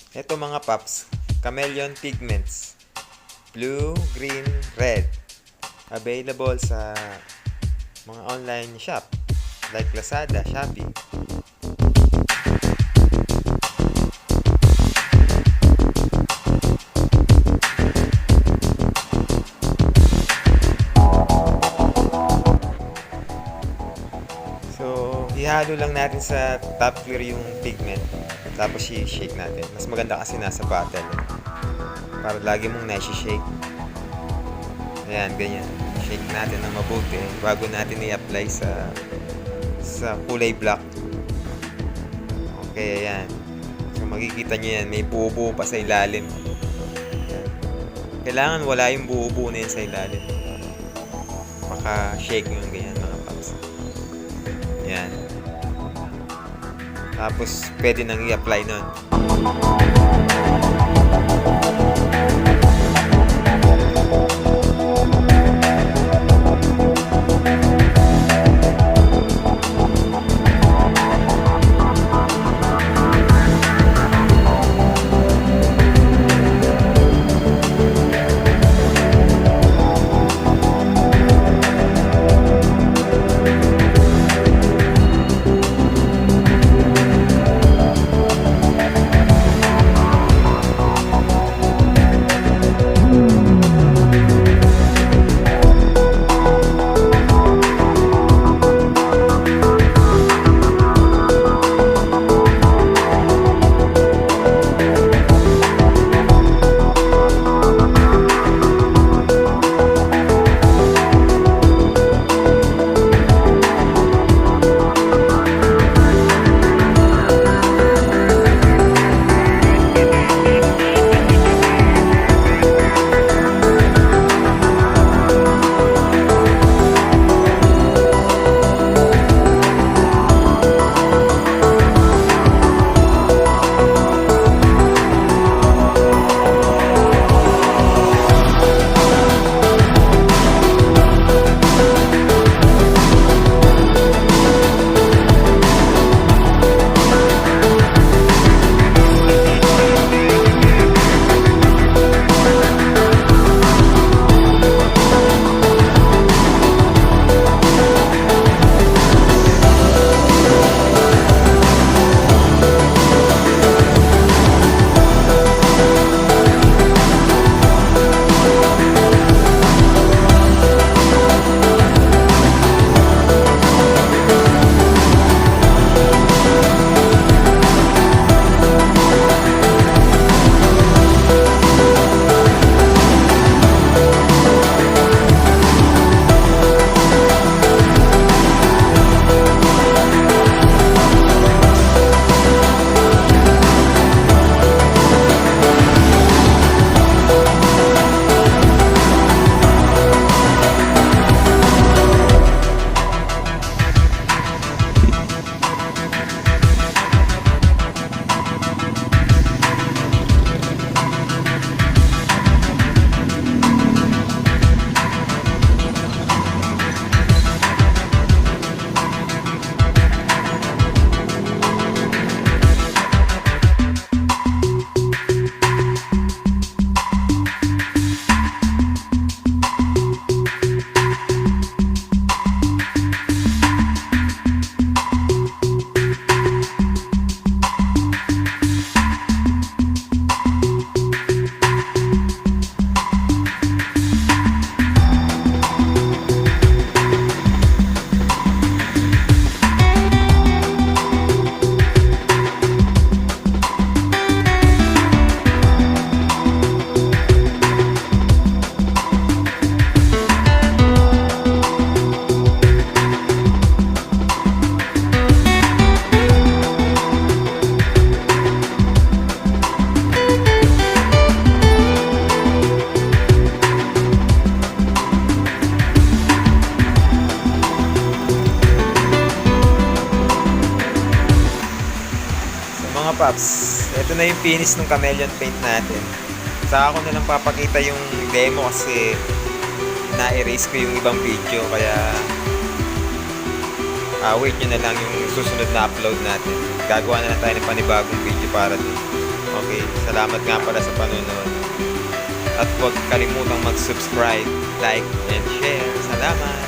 Ito mga paps, Chameleon Pigments. Blue, green, red. Available sa mga online shop like Lazada, Shopee. So, ihalo lang natin sa top tier yung pigment. Tapos i-shake natin. Mas maganda kasi nasa bottle. Para lagi mong nasi-shake. Ayan, ganyan. Shake natin ng mabuti bago natin i-apply sa kulay black. Okay, ayan. So, makikita nyo yan. May buo-buo pa sa ilalim. Ayan. Kailangan wala yung buo-buo na yun sa ilalim. Maka-shake nyo yung ganyan mga paps. Ayan. Tapos, pwede nang i-apply nun. Paps, ito na yung finish ng Chameleon paint natin. Saka ko na lang papakita yung demo kasi na-erase ko yung ibang video, kaya wait nyo na lang yung susunod na upload natin. Gagawa na lang tayo ng panibagong video para dun. Okay, salamat nga pala sa panonood. At huwag kalimutang mag-subscribe, like, and share. Salamat!